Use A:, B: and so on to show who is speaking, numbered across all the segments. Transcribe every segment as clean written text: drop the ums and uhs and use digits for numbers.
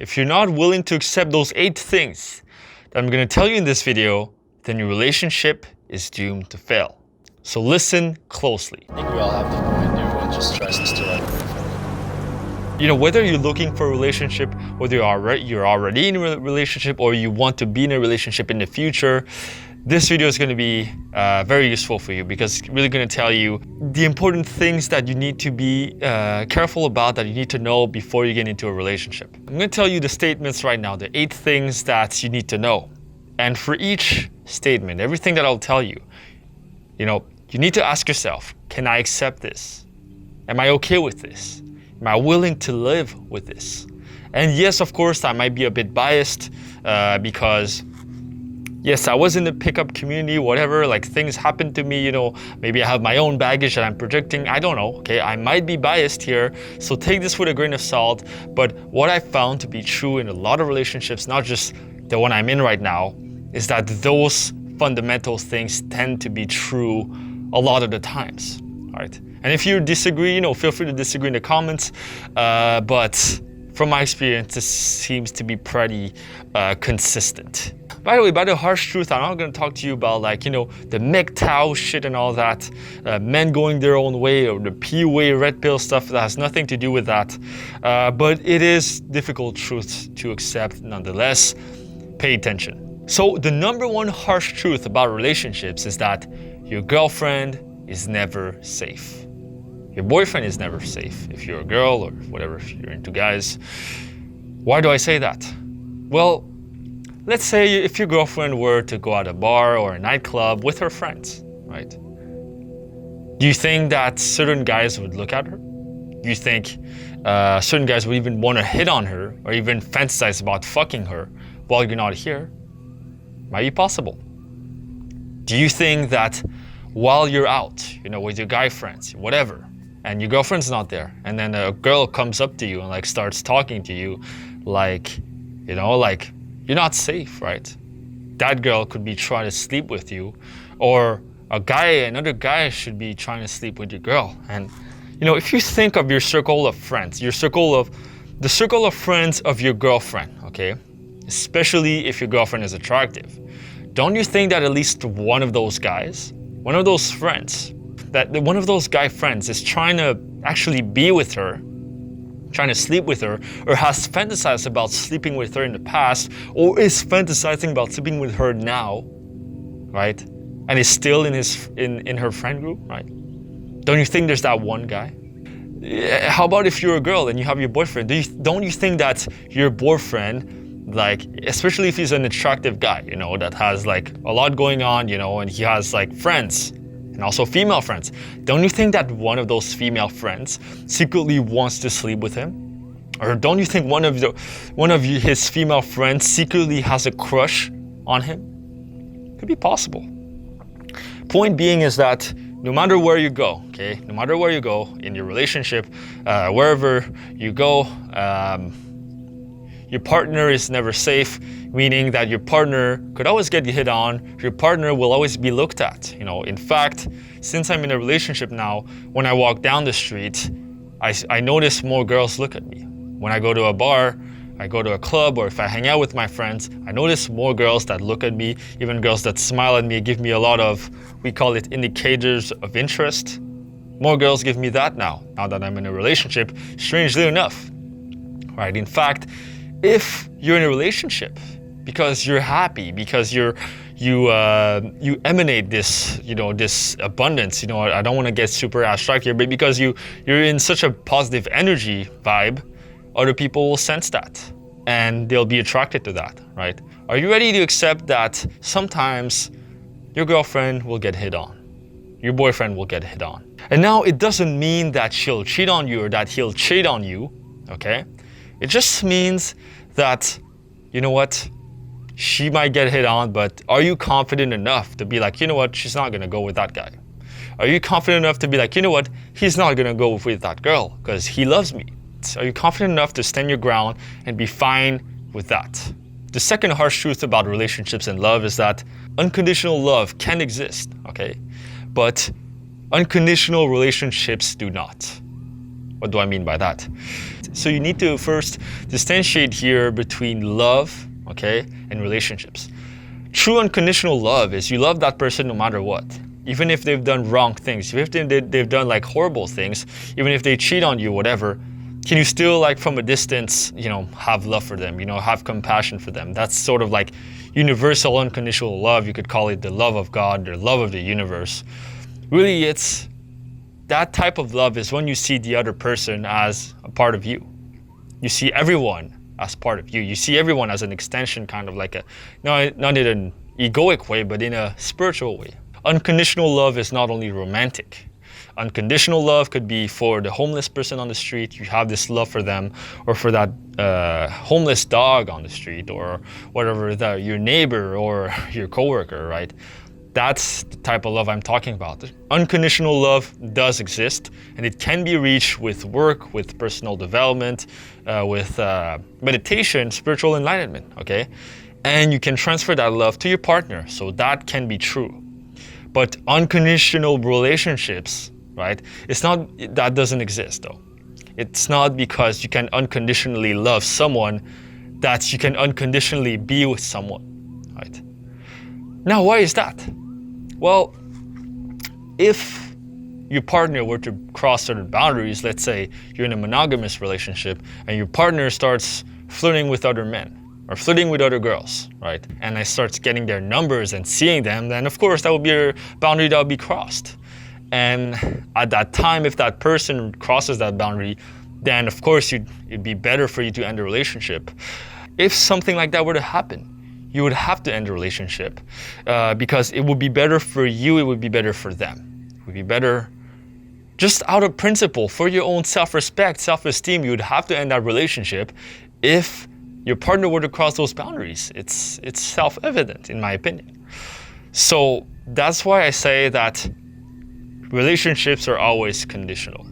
A: if you're not willing to accept those 8 things that I'm going to tell you in this video, then your relationship is doomed to fail. So listen closely.
B: I think we all have the point. Everyone just tries to steal it.
A: You know, whether you're looking for a relationship, whether you're already in a relationship, or you want to be in a relationship in the future, this video is going to be very useful for you, because it's really going to tell you the important things that you need to be careful about, that you need to know before you get into a relationship. I'm going to tell you the statements right now, the 8 things that you need to know. And for each statement, everything that I'll tell you, you need to ask yourself, can I accept this? Am I okay with this? Am I willing to live with this? And yes, of course, I might be a bit biased because yes, I was in the pickup community, whatever, like things happened to me, maybe I have my own baggage that I'm projecting, I don't know, okay? I might be biased here, so take this with a grain of salt. But what I found to be true in a lot of relationships, not just the one I'm in right now, is that those fundamental things tend to be true a lot of the times, all right? And if you disagree, feel free to disagree in the comments, but from my experience, this seems to be pretty consistent. By the way, by the harsh truth, I'm not going to talk to you about the MGTOW shit and all that, men going their own way, or the P-way, red pill stuff. That has nothing to do with that. But it is difficult truth to accept nonetheless. Pay attention. So the number one harsh truth about relationships is that your girlfriend is never safe. Your boyfriend is never safe if you're a girl, or whatever, if you're into guys. Why do I say that? Well, let's say if your girlfriend were to go at a bar or a nightclub with her friends, right? Do you think that certain guys would look at her? Do you think certain guys would even want to hit on her, or even fantasize about fucking her while you're not here? Might be possible. Do you think that while you're out, with your guy friends, whatever, and your girlfriend's not there, and then a girl comes up to you and starts talking to you you're not safe, right? That girl could be trying to sleep with you, or another guy should be trying to sleep with your girl. And if you think of your circle of friends, the circle of friends of your girlfriend, okay, especially if your girlfriend is attractive, don't you think that at least one of those guys, one of those friends, that one of those guy friends is trying to actually be with her, trying to sleep with her, or has fantasized about sleeping with her in the past, or is fantasizing about sleeping with her now, right? And is still in her friend group, right? Don't you think there's that one guy? How about if you're a girl and you have your boyfriend? Don't you think that your boyfriend, especially if he's an attractive guy, that has a lot going on, and he has friends, and also female friends. Don't you think that one of those female friends secretly wants to sleep with him? Or don't you think one of his female friends secretly has a crush on him? Could be possible. Point being is that no matter where you go, okay, no matter where you go in your relationship, wherever you go, your partner is never safe, meaning that your partner could always get hit on, your partner will always be looked at. In fact, since I'm in a relationship now, when I walk down the street, I notice more girls look at me. When I go to a bar, I go to a club, or if I hang out with my friends, I notice more girls that look at me, even girls that smile at me, give me a lot of, we call it indicators of interest. More girls give me that now that I'm in a relationship, strangely enough, right? In fact, if you're in a relationship because you're happy, because you emanate this, this abundance, I don't want to get super abstract here, but because you're in such a positive energy vibe, other people will sense that and they'll be attracted to that, right? Are you ready to accept that sometimes your girlfriend will get hit on, your boyfriend will get hit on? And now it doesn't mean that she'll cheat on you or that he'll cheat on you, okay? It just means that, she might get hit on, but are you confident enough to be she's not gonna go with that guy? Are you confident enough to be he's not gonna go with that girl because he loves me? Are you confident enough to stand your ground and be fine with that? The second harsh truth about relationships and love is that unconditional love can exist, okay? But unconditional relationships do not. What do I mean by that? So you need to first differentiate here between love, okay, and relationships. True unconditional love is you love that person no matter what. Even if they've done wrong things, even if they've done like horrible things, even if they cheat on you, whatever, can you still like from a distance, have love for them, have compassion for them? That's sort of like universal unconditional love. You could call it the love of God, the love of the universe. Really, it's that type of love is when you see the other person as a part of you. You see everyone as part of you. You see everyone as an extension, kind of like not in an egoic way, but in a spiritual way. Unconditional love is not only romantic. Unconditional love could be for the homeless person on the street. You have this love for them, or for that homeless dog on the street, or whatever, your neighbor or your coworker, right? That's the type of love I'm talking about. Unconditional love does exist, and it can be reached with work, with personal development, with meditation, spiritual enlightenment, okay? And you can transfer that love to your partner, so that can be true. But unconditional relationships, right? That doesn't exist though. It's not because you can unconditionally love someone that you can unconditionally be with someone, right? Now, why is that? Well, if your partner were to cross certain boundaries, let's say you're in a monogamous relationship and your partner starts flirting with other men or flirting with other girls, right? And I starts getting their numbers and seeing them, then of course that would be a boundary that would be crossed. And at that time, if that person crosses that boundary, then of course it'd be better for you to end the relationship. If something like that were to happen, you would have to end the relationship because it would be better for you, it would be better for them. It would be better just out of principle, for your own self-respect, self-esteem, you would have to end that relationship if your partner were to cross those boundaries. It's self-evident in my opinion. So that's why I say that relationships are always conditional.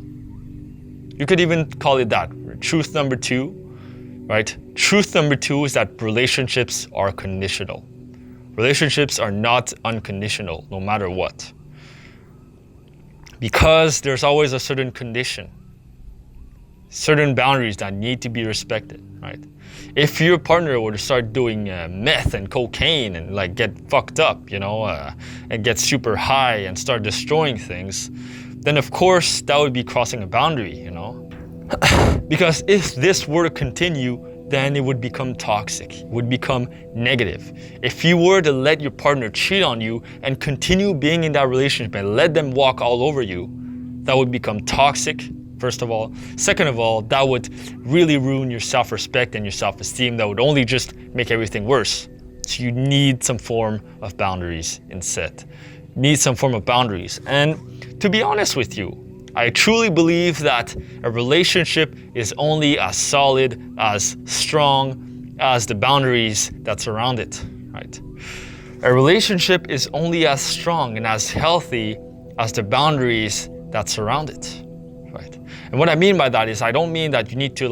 A: You could even call it that. Truth number 2, right? Truth number 2 is that relationships are conditional. Relationships are not unconditional, no matter what. Because there's always a certain condition, certain boundaries that need to be respected, right? If your partner were to start doing meth and cocaine and like get fucked up, and get super high and start destroying things, then of course that would be crossing a boundary, Because if this were to continue, then it would become toxic, it would become negative. If you were to let your partner cheat on you and continue being in that relationship and let them walk all over you, that would become toxic, first of all. Second of all, that would really ruin your self-respect and your self-esteem. That would only just make everything worse. So you need some form of boundaries instead. Need some form of boundaries. And to be honest with you, I truly believe that a relationship is only as solid, as strong as the boundaries that surround it, right? A relationship is only as strong and as healthy as the boundaries that surround it, right? And what I mean by that is I don't mean that you need to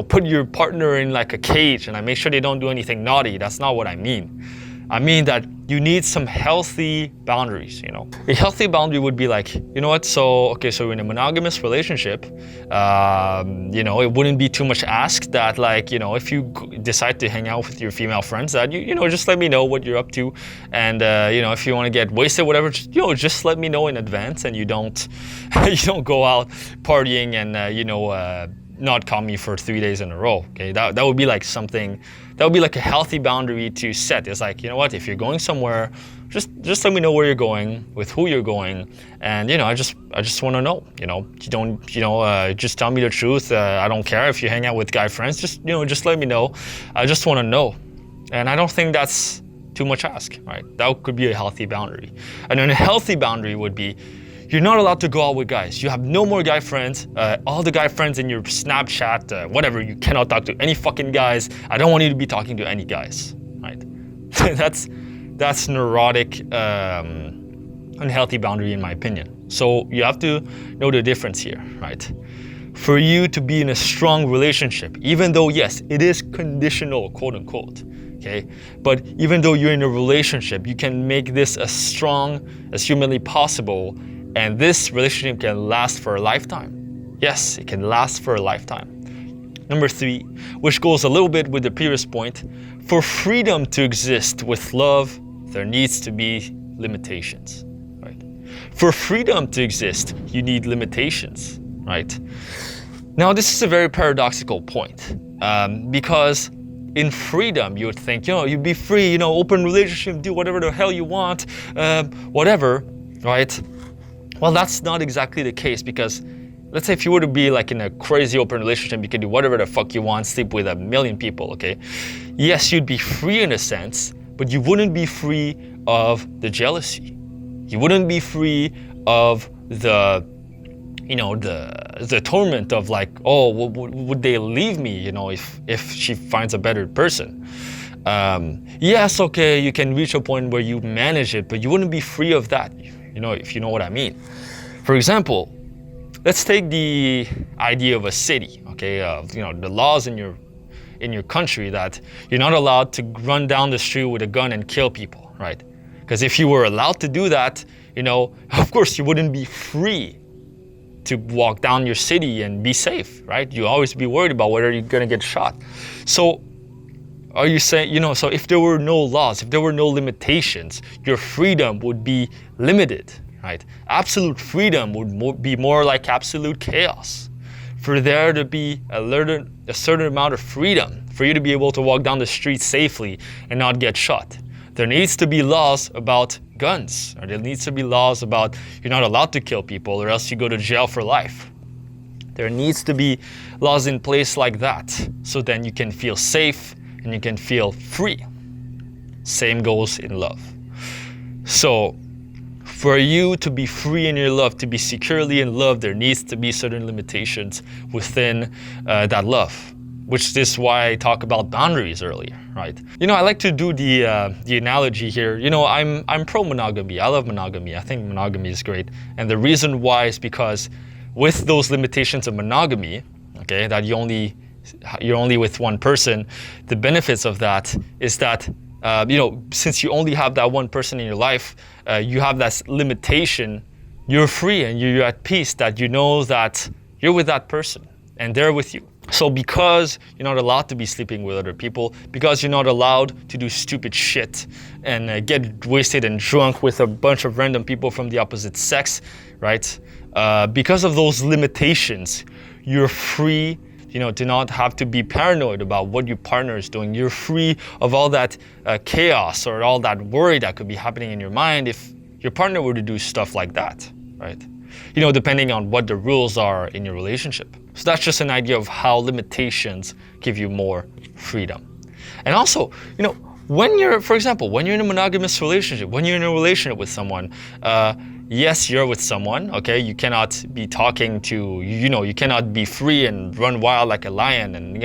A: put your partner in like a cage and make sure they don't do anything naughty. That's not what I mean. I mean that you need some healthy boundaries, A healthy boundary would be like, so you're in a monogamous relationship, it wouldn't be too much ask that if you decide to hang out with your female friends that, just let me know what you're up to. And, if you want to get wasted, whatever, just let me know in advance and you don't go out partying and, not call me for 3 days in a row, okay? That would be like something, that would be like a healthy boundary to set. It's like, if you're going somewhere, just let me know where you're going, with who you're going, and I just want to know, you don't, just tell me the truth. I don't care if you hang out with guy friends, just let me know. I just want to know. And I don't think that's too much ask, right? That could be a healthy boundary. And then a healthy boundary would be, you're not allowed to go out with guys. You have no more guy friends. All the guy friends in your Snapchat, whatever, you cannot talk to any fucking guys. I don't want you to be talking to any guys, right? That's neurotic, unhealthy boundary in my opinion. So you have to know the difference here, right? For you to be in a strong relationship, even though, yes, it is conditional, quote unquote, okay? But even though you're in a relationship, you can make this as strong as humanly possible. And this relationship can last for a lifetime. Yes, it can last for a lifetime. Number 3, which goes a little bit with the previous point, for freedom to exist with love, there needs to be limitations, right? For freedom to exist, you need limitations, right? Now, this is a very paradoxical point, because in freedom, you would think, you'd be free, open relationship, do whatever the hell you want, whatever, right? Well, that's not exactly the case, because let's say if you were to be like in a crazy open relationship, you can do whatever the fuck you want, sleep with 1,000,000 people, okay? Yes, you'd be free in a sense, but you wouldn't be free of the jealousy. You wouldn't be free of the torment of like, oh, would they leave me, if she finds a better person? Yes, okay, you can reach a point where you manage it, but you wouldn't be free of that, if you know what I mean. For example, let's take the idea of a city, okay? The laws in your country that you're not allowed to run down the street with a gun and kill people, right? Because if you were allowed to do that, of course you wouldn't be free to walk down your city and be safe, right? You always be worried about whether you're gonna get shot. So are you saying, so if there were no laws, if there were no limitations, your freedom would be limited, right? Absolute freedom would be more like absolute chaos. For there to be a certain amount of freedom, for you to be able to walk down the street safely and not get shot, there needs to be laws about guns, or there needs to be laws about you're not allowed to kill people or else you go to jail for life. There needs to be laws in place like that, so then you can feel safe and you can feel free. Same goes in love. So for you to be free in your love, to be securely in love, there needs to be certain limitations within that love, which is why I talk about boundaries earlier, right? I like to do the analogy here. I'm pro-monogamy. I love monogamy. I think monogamy is great. And the reason why is because with those limitations of monogamy, okay, that you're only with one person, the benefits of that is that since you only have that one person in your life, you have that limitation, you're free and you're at peace that you know that you're with that person and they're with you. So because you're not allowed to be sleeping with other people, because you're not allowed to do stupid shit and get wasted and drunk with a bunch of random people from the opposite sex, right? Because of those limitations, you're free to not have to be paranoid about what your partner is doing. You're free of all that chaos or all that worry that could be happening in your mind if your partner were to do stuff like that, right? Depending on what the rules are in your relationship. So that's just an idea of how limitations give you more freedom. And also, when you're in a monogamous relationship, when you're in a relationship with someone, yes, you're with someone, okay? You cannot be talking to, you cannot be free and run wild like a lion and,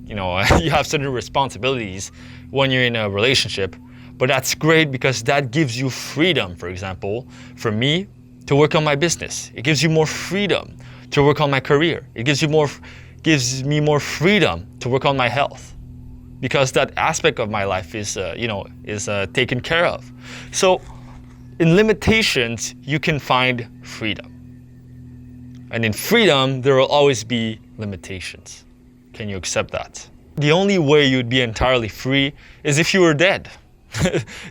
A: you have certain responsibilities when you're in a relationship. But that's great because that gives you freedom, for example, for me, to work on my business. It gives you more freedom to work on my career. It gives me more freedom to work on my health, because that aspect of my life is taken care of. So in limitations, you can find freedom. And in freedom, there will always be limitations. Can you accept that? The only way you'd be entirely free is if you were dead.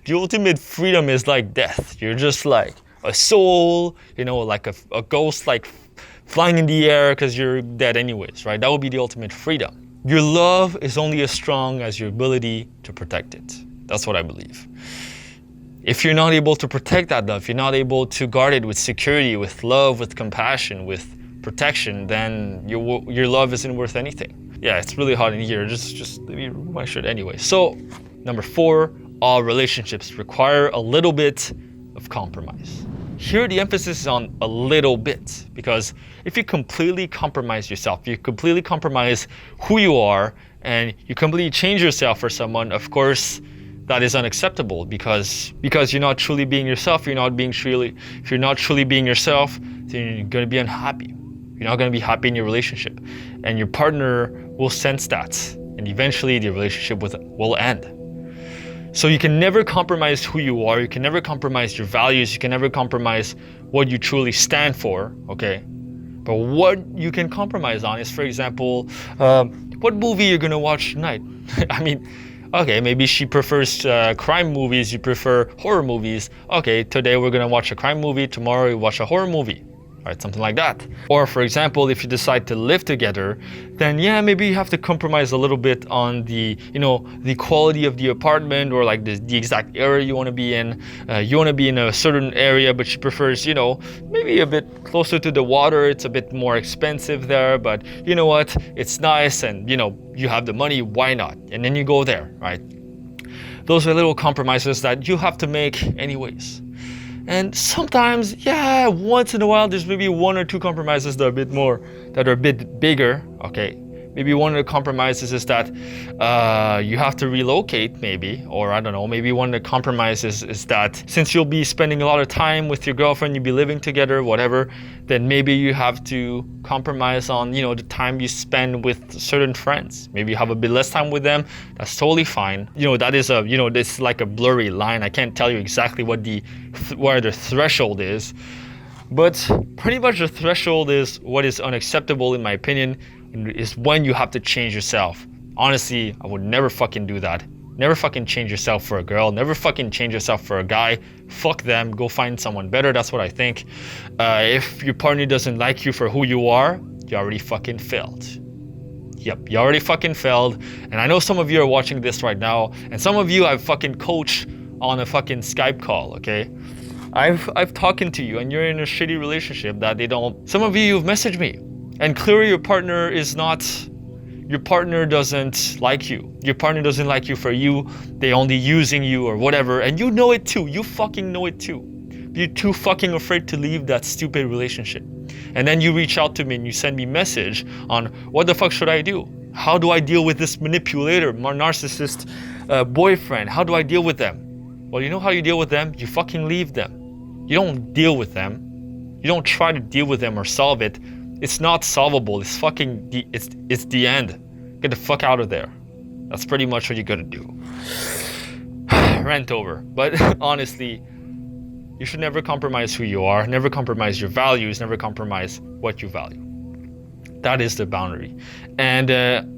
A: The ultimate freedom is like death. You're just like a soul, like a ghost, like flying in the air because you're dead anyways, right? That would be the ultimate freedom. Your love is only as strong as your ability to protect it. That's what I believe. If you're not able to protect that love, you're not able to guard it with security, with love, with compassion, with protection, then your love isn't worth anything. Yeah, it's really hot in here. Just let me remove my shirt anyway. So, number 4, all relationships require a little bit of compromise. Here the emphasis is on a little bit, because if you completely compromise yourself, you completely compromise who you are, and you completely change yourself for someone, of course, that is unacceptable because you're not truly being yourself. If you're not truly being yourself, then you're going to be unhappy. You're not going to be happy in your relationship, and your partner will sense that, and eventually the relationship will end. So you can never compromise who you are. You can never compromise your values. You can never compromise what you truly stand for, okay? But what you can compromise on is, for example, what movie you're gonna watch tonight. I mean, okay, maybe she prefers crime movies, you prefer horror movies. Okay, today we're gonna watch a crime movie, tomorrow we watch a horror movie. Right, something like that. Or for example, if you decide to live together, then yeah, maybe you have to compromise a little bit on the, the quality of the apartment, or like the exact area you want to be in. You want to be in a certain area, but she prefers, maybe a bit closer to the water. It's a bit more expensive there, but you know what? It's nice, and you have the money, why not? And then you go there, right? Those are little compromises that you have to make anyways. And sometimes, yeah, once in a while, there's maybe one or two compromises that are a bit bigger, okay? Maybe one of the compromises is that you have to relocate, maybe, or I don't know, maybe one of the compromises is that since you'll be spending a lot of time with your girlfriend, you'll be living together, whatever, then maybe you have to compromise on, the time you spend with certain friends. Maybe you have a bit less time with them, that's totally fine. That is this is like a blurry line. I can't tell you exactly where the threshold is, but pretty much the threshold is what is unacceptable, in my opinion, is when you have to change yourself. Honestly, I would never fucking do that. Never fucking change yourself for a girl. Never fucking change yourself for a guy. Fuck them. Go find someone better. That's what I think. If your partner doesn't like you for who you are, you already fucking failed. Yep, you already fucking failed. And I know some of you are watching this right now, and some of you I've fucking coached on a fucking Skype call, okay? I've talking to you, and you're in a shitty relationship that they don't. Some of you've messaged me, and clearly your partner doesn't like you. Your partner doesn't like you for you. They only using you or whatever, and you know it too. You fucking know it too. You're too fucking afraid to leave that stupid relationship. And then you reach out to me and you send me message on what the fuck should I do? How do I deal with this manipulator, narcissist boyfriend? How do I deal with them? Well, you know how you deal with them? You fucking leave them. You don't deal with them. You don't try to deal with them or solve it. It's not solvable. It's fucking it's the end. Get the fuck out of there. That's pretty much what you gotta do. Rant over. But honestly, you should never compromise who you are. Never compromise your values. Never compromise what you value. That is the boundary. And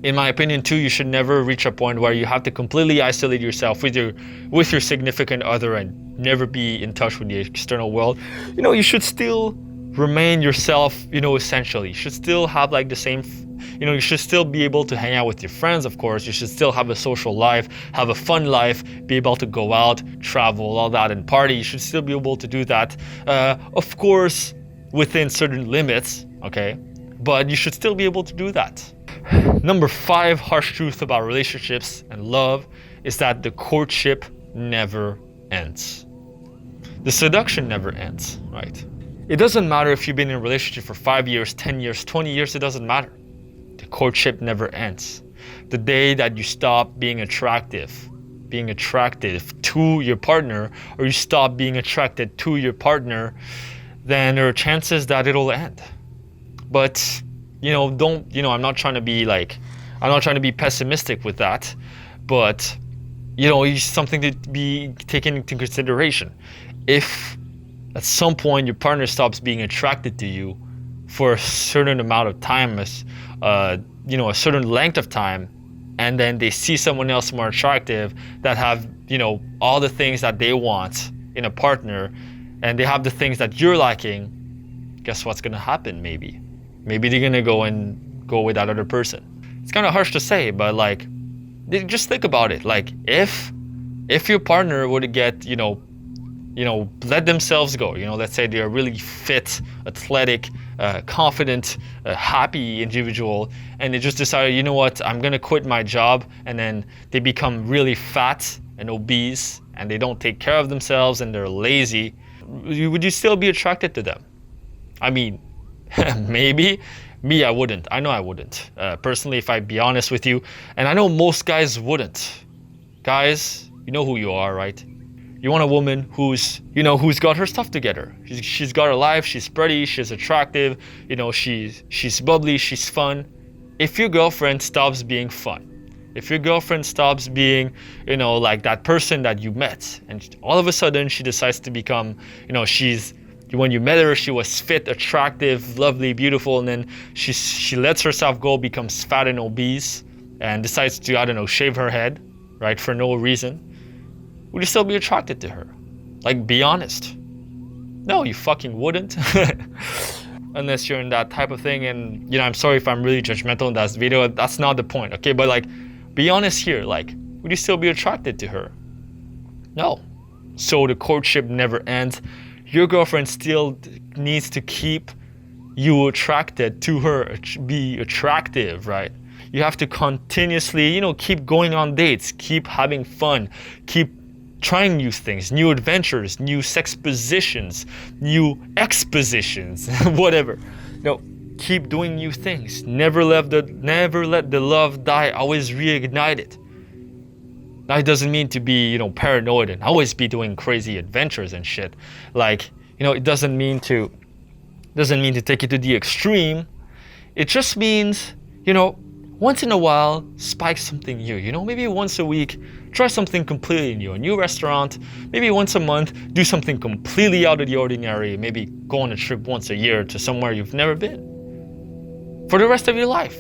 A: in my opinion too, you should never reach a point where you have to completely isolate yourself with your significant other and never be in touch with the external world. You should still remain yourself, essentially. You should still have like the same, you should still be able to hang out with your friends, of course. You should still have a social life, have a fun life, be able to go out, travel, all that, and party. You should still be able to do that, of course, within certain limits, okay? But you should still be able to do that. Number 5 harsh truth about relationships and love is that the courtship never ends. The seduction never ends, right? It doesn't matter if you've been in a relationship for 5 years, 10 years, 20 years, it doesn't matter. The courtship never ends. The day that you stop being attractive to your partner, or you stop being attracted to your partner, then there are chances that it'll end. But, I'm not trying to be pessimistic with that, but, it's something to be taken into consideration. If at some point your partner stops being attracted to you for a certain amount of time, a certain length of time, and then they see someone else more attractive that have, all the things that they want in a partner, and they have the things that you're lacking, guess what's gonna happen? Maybe they're gonna go with that other person. It's kind of harsh to say, but like, just think about it. Like, if your partner would get, let themselves go. Let's say they're a really fit, athletic, confident, happy individual, and they just decided, you know what, I'm gonna quit my job, and then they become really fat and obese, and they don't take care of themselves, and they're lazy. Would you still be attracted to them? I mean, maybe. Me, I wouldn't. I know I wouldn't. Personally, if I'd be honest with you, and I know most guys wouldn't. Guys, you know who you are, right? You want a woman who's got her stuff together. She's got her life, she's pretty, she's attractive, she's bubbly, she's fun. If your girlfriend stops being fun, if your girlfriend stops being, like that person that you met, and all of a sudden she decides to become, she's when you met her, she was fit, attractive, lovely, beautiful, and then she lets herself go, becomes fat and obese, and decides to, I don't know, shave her head, right, for no reason, would you still be attracted to her? Like, be honest. No, you fucking wouldn't. Unless you're in that type of thing, and, you know, I'm sorry if I'm really judgmental in that video, that's not the point, okay? But, like, be honest here, like, would you still be attracted to her? No. So the courtship never ends. Your girlfriend still needs to keep you attracted to her, be attractive, right? You have to continuously, you know, keep going on dates, keep having fun, keep trying new things, new adventures, new sex positions, new expositions, whatever. No, keep doing new things. Never let the love die. Always reignite it. That doesn't mean to be, you know, paranoid and always be doing crazy adventures and shit. Like, you know, it doesn't mean to take it to the extreme. It just means, you know, once in a while, spike something new. You know, maybe once a week, try something completely new. A new restaurant. Maybe once a month, do something completely out of the ordinary. Maybe go on a trip once a year to somewhere you've never been. For the rest of your life,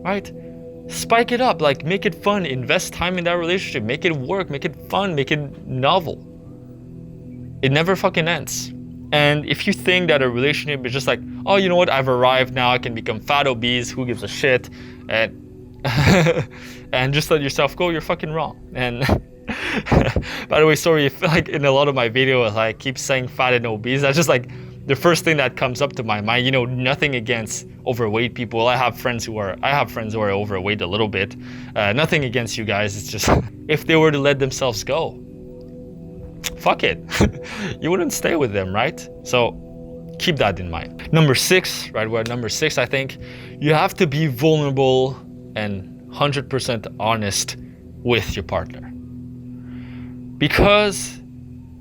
A: right? Spike it up, like, make it fun, invest time in that relationship, make it work, make it fun, make it novel. It never fucking ends. And if you think that a relationship is just like, oh, you know what, I've arrived now, I can become fat, obese, who gives a shit, and and just let yourself go, you're fucking wrong. And by the way, sorry if, like, in a lot of my videos I keep saying fat and obese. That's just like the first thing that comes up to my mind. You know, nothing against overweight people. I have friends who are overweight a little bit. Nothing against you guys. It's just if they were to let themselves go, fuck it. You wouldn't stay with them, right? So keep that in mind. Number 6, right? We're at number 6, I think. You have to be vulnerable and 100% honest with your partner. Because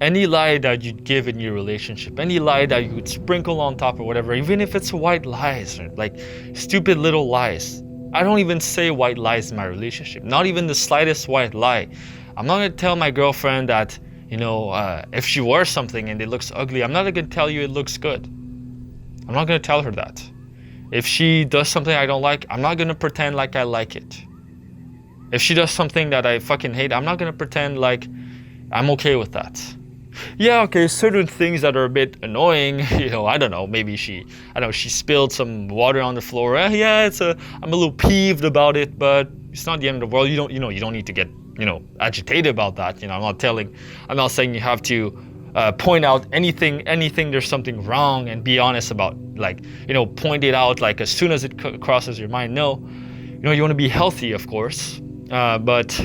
A: any lie that you'd give in your relationship, any lie that you would sprinkle on top or whatever, even if it's white lies, or like stupid little lies. I don't even say white lies in my relationship. Not even the slightest white lie. I'm not gonna tell my girlfriend that, you know, if she wears something and it looks ugly, I'm not gonna tell you it looks good. I'm not gonna tell her that. If she does something I don't like, I'm not gonna pretend like I like it. If she does something that I fucking hate, I'm not gonna pretend like I'm okay with that. Yeah, okay, certain things that are a bit annoying, you know, I don't know, maybe she spilled some water on the floor. Yeah, I'm a little peeved about it, but it's not the end of the world. You don't need to get, you know, agitated about that. You know, I'm not saying you have to point out anything there's something wrong and be honest about, like, you know, point it out like as soon as it crosses your mind. No, you know, you want to be healthy, of course, but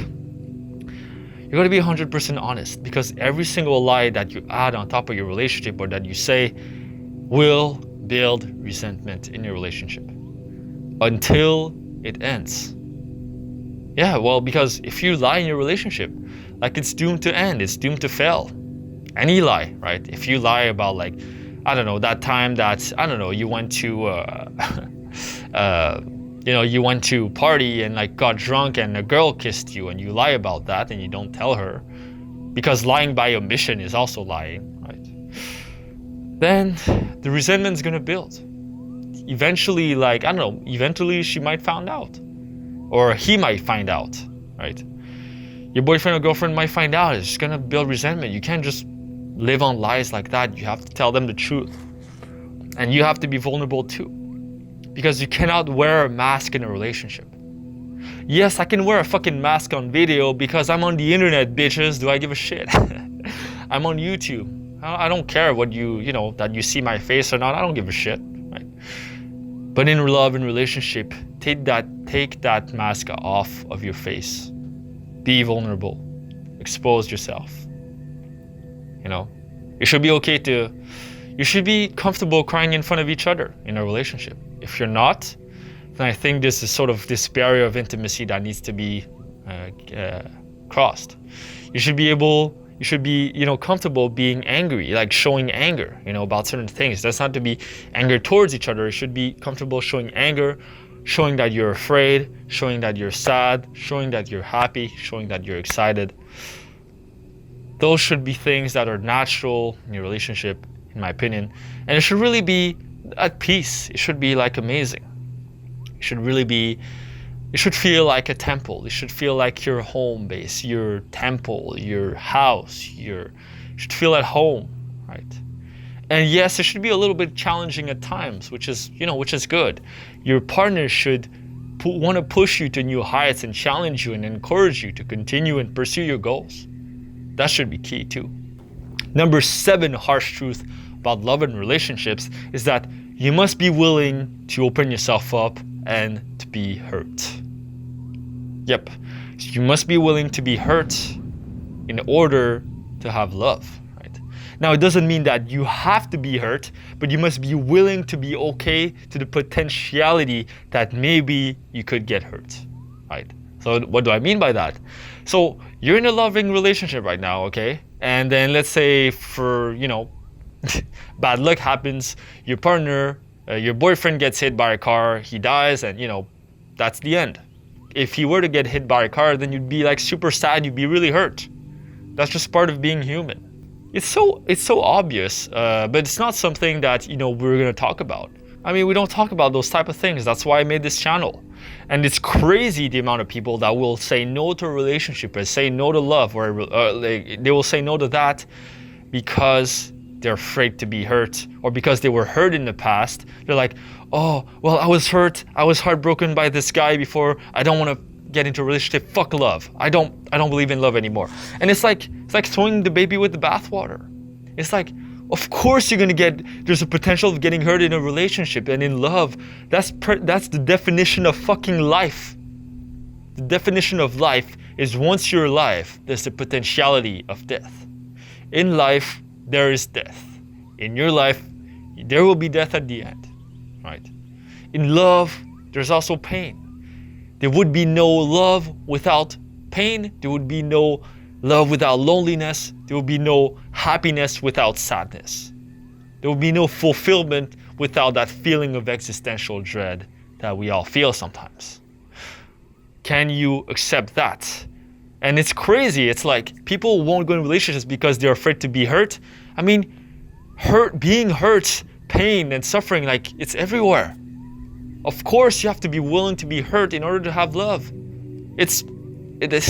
A: you got to be 100% honest, because every single lie that you add on top of your relationship or that you say will build resentment in your relationship until it ends. Yeah, well, because if you lie in your relationship, like, it's doomed to end, it's doomed to fail. Any lie, right? If you lie about, like, I don't know, that time that, I don't know, you went to you know, you went to party and, like, got drunk and a girl kissed you, and you lie about that and you don't tell her, because lying by omission is also lying, right? Then the resentment's gonna build. Eventually, like, I don't know, eventually she might find out, or he might find out, right? Your boyfriend or girlfriend might find out. It's just gonna build resentment. You can't just live on lies like that. You have to tell them the truth, and you have to be vulnerable too. Because you cannot wear a mask in a relationship. Yes, I can wear a fucking mask on video because I'm on the internet, bitches. Do I give a shit? I'm on YouTube. I don't care what you know, that you see my face or not. I don't give a shit, right? But in love and relationship, take that mask off of your face. Be vulnerable. Expose yourself. You know, it should be okay you should be comfortable crying in front of each other in a relationship. If you're not, then I think this is sort of this barrier of intimacy that needs to be crossed. You should be, you know, comfortable being angry, like showing anger, you know, about certain things. That's not to be anger towards each other. You should be comfortable showing anger, showing that you're afraid, showing that you're sad, showing that you're happy, showing that you're excited. Those should be things that are natural in your relationship, in my opinion. And it should really be at peace. It should be like amazing. It should really be, it should feel like a temple. It should feel like your home base, your temple, your house, it should feel at home, right? And yes, it should be a little bit challenging at times, which is good. Your partner should want to push you to new heights and challenge you and encourage you to continue and pursue your goals. That should be key too. Number 7 harsh truth about love and relationships is that you must be willing to open yourself up and to be hurt. Yep, you must be willing to be hurt in order to have love. Now, it doesn't mean that you have to be hurt, but you must be willing to be okay to the potentiality that maybe you could get hurt, right? So what do I mean by that? So you're in a loving relationship right now, okay? And then let's say for, bad luck happens, your partner, your boyfriend gets hit by a car, he dies, and that's the end. If he were to get hit by a car, then you'd be like super sad, you'd be really hurt. That's just part of being human. It's so obvious, but it's not something that we're gonna talk about. I mean, we don't talk about those type of things. That's why I made this channel. And it's crazy the amount of people that will say no to a relationship and say no to love, or they will say no to that because they're afraid to be hurt, or because they were hurt in the past. They're like, oh, well, I was hurt. I was heartbroken by this guy before. I don't want to get into a relationship. Fuck love. I don't believe in love anymore. And it's like throwing the baby with the bathwater. It's like, of course there's a potential of getting hurt in a relationship and in love. That's the definition of fucking life. The definition of life is once you're alive, there's the potentiality of death. In life, there is death. In your life, there will be death at the end, right? In love, there's also pain. There would be no love without pain. There would be no love without loneliness. There would be no happiness without sadness. There would be no fulfillment without that feeling of existential dread that we all feel sometimes. Can you accept that? And it's crazy. It's like people won't go in relationships because they're afraid to be hurt. I mean, being hurt, pain and suffering, like it's everywhere. Of course, you have to be willing to be hurt in order to have love. This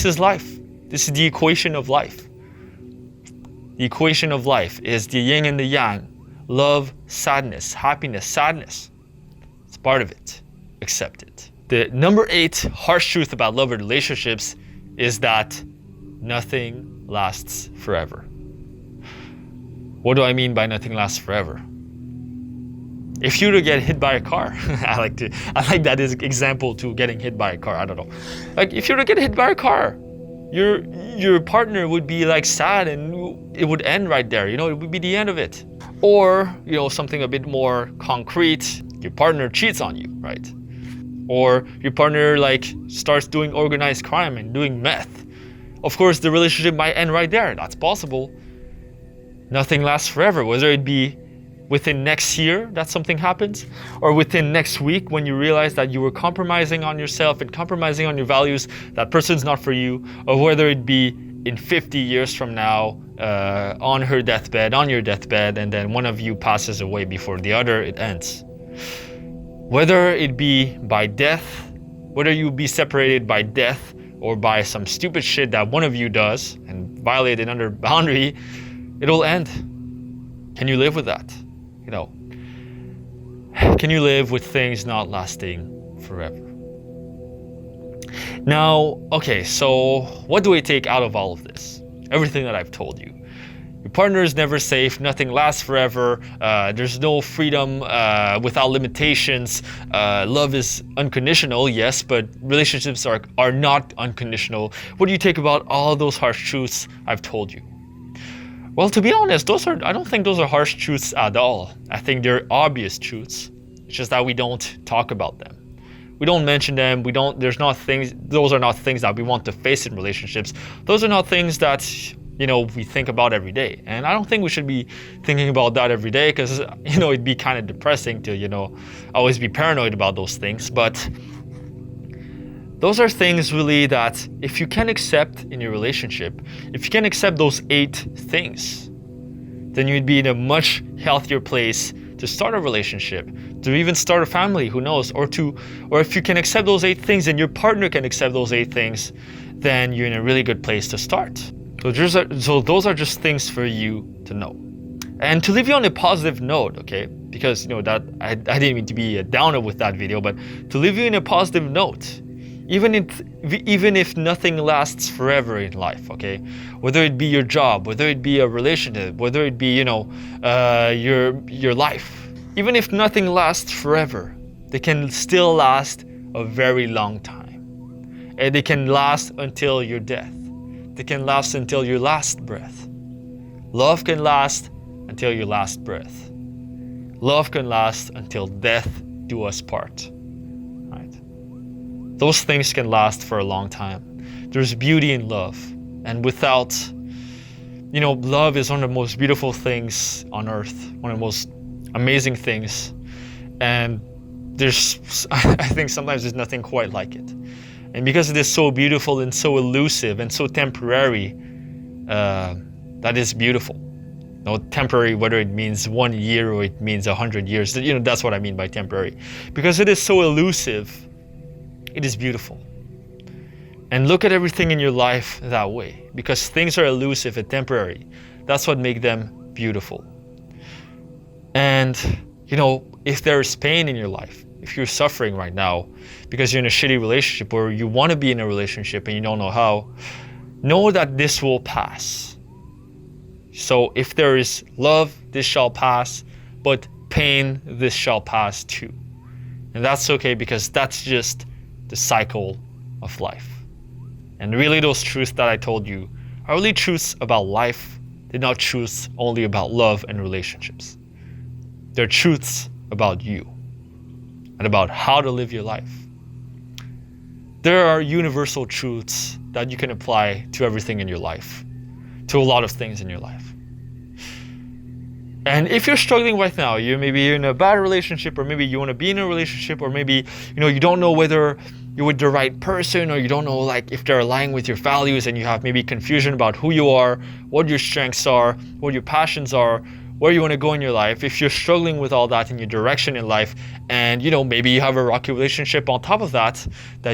A: is life. This is the equation of life. The equation of life is the yin and the yang. Love, sadness, happiness, sadness. It's part of it. Accept it. The number 8 harsh truth about love and relationships is that nothing lasts forever. What do I mean by nothing lasts forever? If you were to get hit by a car, I like that as example to getting hit by a car. I don't know. Like if you were to get hit by a car, your partner would be like sad and it would end right there. It would be the end of it. Or, something a bit more concrete, your partner cheats on you, right? Or your partner starts doing organized crime and doing meth. Of course, the relationship might end right there. That's possible. Nothing lasts forever, whether it be within next year that something happens, or within next week when you realize that you were compromising on yourself and compromising on your values, that person's not for you, or whether it be in 50 years from now, on your deathbed, and then one of you passes away before the other, it ends. Whether it be by death, whether you be separated by death or by some stupid shit that one of you does and violate another boundary, it'll end. Can you live with that? Can you live with things not lasting forever? Now, okay, so what do we take out of all of this? Everything that I've told you. Your partner is never safe, nothing lasts forever, there's no freedom without limitations, love is unconditional, yes, but relationships are not unconditional. What do you take about all those harsh truths I've told you? Well, to be honest, I don't think those are harsh truths at all. I think they're obvious truths. It's just that we don't talk about them. We don't mention them. Those are not things that we want to face in relationships. Those are not things that, we think about every day. And I don't think we should be thinking about that every day because, it'd be kind of depressing to, always be paranoid about those things. But those are things really that if you can accept in your relationship, if you can accept those 8 things, then you'd be in a much healthier place to start a relationship, to even start a family, who knows, or if you can accept those 8 things and your partner can accept those 8 things, then you're in a really good place to start. So those are just things for you to know. And to leave you on a positive note, okay, because that I didn't mean to be a downer with that video, but to leave you in a positive note, even if nothing lasts forever in life, okay, whether it be your job, whether it be a relationship, whether it be your life, even if nothing lasts forever, they can still last a very long time, and they can last until your death. They can last until your last breath. Love can last until your last breath. Love can last until death do us part. Right? Those things can last for a long time. There's beauty in love. And without, love is one of the most beautiful things on earth, one of the most amazing things. And I think sometimes there's nothing quite like it. And because it is so beautiful and so elusive and so temporary, that is beautiful. Temporary, whether it means 1 year or it means 100 years, that's what I mean by temporary. Because it is so elusive, it is beautiful. And look at everything in your life that way. Because things are elusive and temporary. That's what makes them beautiful. And, if there is pain in your life, if you're suffering right now because you're in a shitty relationship or you want to be in a relationship and you don't know how, know that this will pass. So if there is love, this shall pass, but pain, this shall pass too. And that's okay, because that's just the cycle of life. And really those truths that I told you are really truths about life. They're not truths only about love and relationships. They're truths about you and about how to live your life. There are universal truths that you can apply to everything in your life, to a lot of things in your life. And if you're struggling right now, maybe you're in a bad relationship, or maybe you want to be in a relationship, or maybe you don't know whether you're with the right person, or you don't know if they're aligning with your values, and you have maybe confusion about who you are, what your strengths are, what your passions are, where you want to go in your life. If you're struggling with all that in your direction in life, and maybe you have a rocky relationship on top of that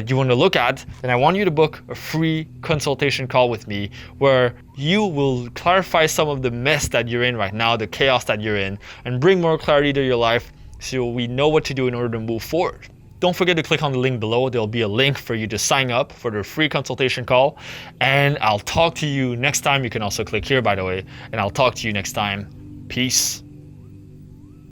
A: you want to look at, then I want you to book a free consultation call with me where you will clarify some of the mess that you're in right now, the chaos that you're in, and bring more clarity to your life so we know what to do in order to move forward. Don't forget to click on the link below. There'll be a link for you to sign up for the free consultation call, and I'll talk to you next time. You can also click here, by the way, and I'll talk to you next time. Peace.